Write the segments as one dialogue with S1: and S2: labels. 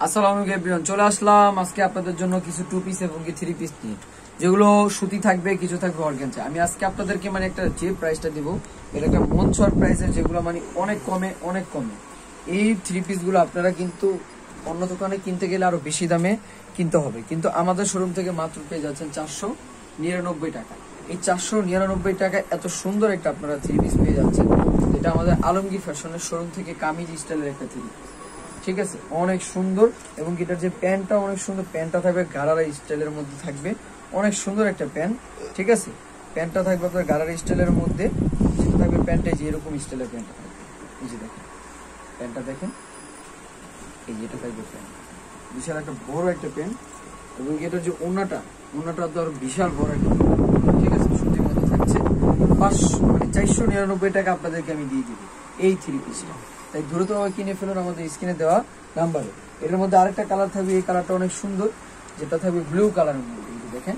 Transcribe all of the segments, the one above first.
S1: আসসালামু আলাইকুম এভরিওয়ান, চলে আসলাম আজকে আপনাদের জন্য কিছু টু পিস এবং কি থ্রি পিস নিয়ে, যেগুলো সুতি থাকবে, কিছু থাকবে অর্গানজা। আমি আজকে আপনাদেরকে মানে একটা যে প্রাইসটা দিব, এটা একটা মন ছড় প্রাইসের, যেগুলো মানে অনেক কমে। এই থ্রি পিস গুলো আপনারা কিন্তু অন্য দোকানে কিনতে গেলে আরো বেশি দামে কিনতে হবে, কিন্তু আমাদের শোরুম থেকে মাত্র পেয়ে যাচ্ছেন 499 টাকা। এই 499 টাকা এত সুন্দর একটা আপনারা থ্রি পিস পেয়ে যাচ্ছেন। এটা আমাদের আলমগীর ফ্যাশনের শোরুম থেকে কামিজ স্টাইলের একটা থ্রি পিস, ঠিক আছে, অনেক সুন্দর। এবং এটার যে প্যান্টটা অনেক সুন্দর, প্যান্টটা থাকবে গারারা স্টাইলের মধ্যে, থাকবে অনেক সুন্দর একটা প্যান্ট, ঠিক আছে। প্যান্টটা থাকবে আপনার গারারা স্টাইলের মধ্যে, যেটা থাকবে প্যান্টে যে এরকম স্টাইলের প্যান্টটা থাকবে। এই যে দেখেন প্যান্টটা, দেখেন এই যেটা থাকবে প্যান্ট, বিশাল একটা বড় একটা প্যান্ট। এবং এটার যে ওড়নাটা তো আরো বিশাল বড় একটা, ঠিক আছে, সুতির মধ্যে থাকছে। 499 টাকা আপনাদেরকে আমি দিয়ে দিব এই থ্রি পিসটা। তাই দ্রুত কিনে ফেলুন আমাদের স্ক্রিনে দেওয়া নাম্বারে। এটার মধ্যে আরেকটা কালার থাকবে, এই কালারটা অনেক সুন্দর, যেটা থাকবে ব্লু কালারের মধ্যে। এই যে দেখেন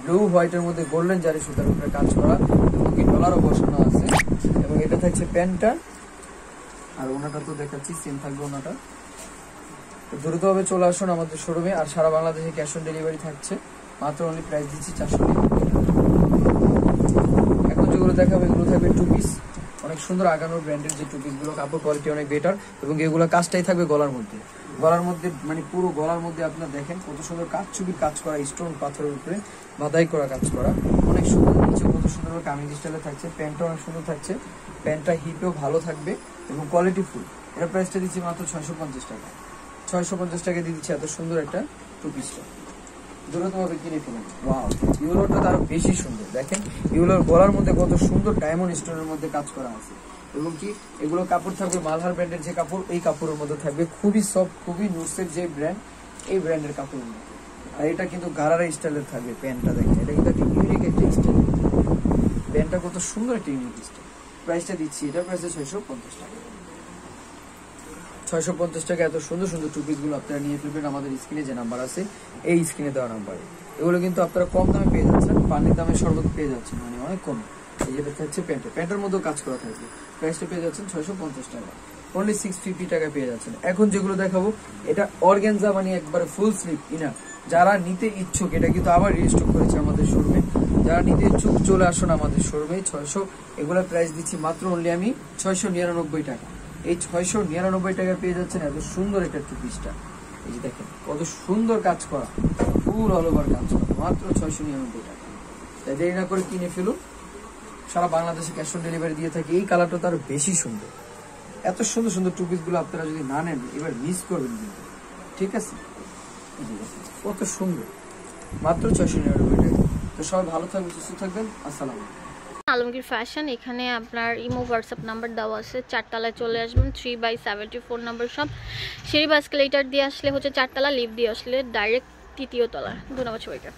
S1: ব্লু হোয়াইটের মধ্যে গোল্ডেন জারি সুতার উপরে কাজ করা, এবং কি ডলারও বসানো আছে। এবং এটা থাকছে প্যান্টটা, আর ওনাটা তো দেখাচ্ছি সেম থাকবে ওনাটা। দ্রুত ভাবে চলে আসুন আমাদের শোরুমে, আর সারা বাংলাদেশে ক্যাশ অন ডেলিভারি থাকছে। মাত্র অনলি প্রাইস দিচ্ছি 499 টাকা। এখন যেগুলো দেখাবো এগুলো থাকবে টু পিস, অনেক সুন্দর আগানোর ব্র্যান্ডের যে টু পিস গুলো, কাপড় কোয়ালিটি অনেক বেটার। এবং এগুলো কাজটাই থাকবে গলার মধ্যে মানে পুরো গলার মধ্যে আপনার দেখেন কত সুন্দর কাজচুপির কাজ করা, স্টোন পাথরের উপরে বাধাই করা কাজ করা, অনেক সুন্দর। নিচে কত সুন্দর কামিজ স্টাইলে থাকছে, প্যান্টটা অনেক সুন্দর থাকছে, প্যান্টটা হিপেও ভালো থাকবে এবং কোয়ালিটি ফুল। এর প্রাইসটা দিচ্ছি মাত্র 650 টাকা। 650 টাকা দিয়ে দিচ্ছি এত সুন্দর একটা টু পিসটা। দ্রুতভাবে কিনে ফেলুন। ওয়াও, ইউলোটা তার বেশি সুন্দর, দেখেন ইউলোর গলার মধ্যে কত সুন্দর ডায়মন্ড স্টোনের মধ্যে কাজ করা আছে। এবং কি এগুলো কাপড় থাকবে মালহার ব্র্যান্ডের যে কাপড়, এই কাপড়ের মধ্যে থাকবে খুবই সফট, খুবই নুটসের যে ব্র্যান্ড, এই ব্র্যান্ডের কাপড়। আর এটা কিন্তু গারারা স্টাইলের থাকবে। প্যান্টটা দেখেন, এটা কিন্তু একটা ইউনিক একটা স্টাইল, প্যান্টটা কত সুন্দর একটা ইউনিক স্টাইল। প্রাইসটা দিচ্ছি, এটা প্রাইস 650 টাকা। 650 টাকা এত সুন্দর সুন্দর টু পিস গুলো আপনারা নিয়ে ফেলবেন আমাদের স্ক্রিনে যে নাম্বার আছে, এই স্ক্রিনে দেওয়া নাম্বারে। এগুলো কিন্তু আপনারা কম দামে পেয়ে যাচ্ছেন, পানির দামে সর্বত পেয়ে যাচ্ছেন, মানে অনেক কম। এই যেটা থাকছে প্যান্টের মধ্যেও কাজ করা থাকবে, প্রাইসটা পেয়ে যাচ্ছেন 650 টাকা। অনলি 650 টাকা পেয়ে যাচ্ছেন। এখন যেগুলো দেখাবো এটা অর্গানজা, মানে একবারে ফুল স্লিভ ইনার। যারা নিতে ইচ্ছুক, এটা কিন্তু আবার রিস্টক করেছে আমাদের শোরুমে, যারা নিতে ইচ্ছুক চলে আসুন আমাদের শোরুমে। 600 এগুলোর প্রাইস দিচ্ছি মাত্র অনলি আমি 699 টাকা। এই 699 টাকা পেয়ে যাচ্ছেন এত সুন্দর একটা টু পিসটা। এই যে দেখেন কত সুন্দর কাজ করা, ফুল অল ওভার কাজ করা, মাত্র 699 টাকা। তাই দেরি না করে কিনে ফেলুন, সারা বাংলাদেশে ক্যাশ অন ডেলিভারি দিয়ে থাকি। এই কালারটা তার বেশি সুন্দর, এত সুন্দর সুন্দর টু পিস গুলো আপনারা যদি না নেন এবার মিস করবেন কিন্তু, ঠিক আছে। কত সুন্দর, মাত্র 699 টাকা। তো সবাই ভালো থাকবেন, সুস্থ থাকবেন, আসসালামু আলাইকুম।
S2: আলমগীর ফ্যাশন, এখানে আপনার ইমো হোয়াটসঅ্যাপ নাম্বার দেওয়া আছে। 4 তলায় চলে আসবেন, 3/74 নম্বর সব। সিঁড়ি বা এসকেলেটর দিয়ে আসলে হচ্ছে 4 তলা, লিফট দিয়ে আসলে ডাইরেক্ট 3য় তলা। ধন্যবাদ সবাইকে।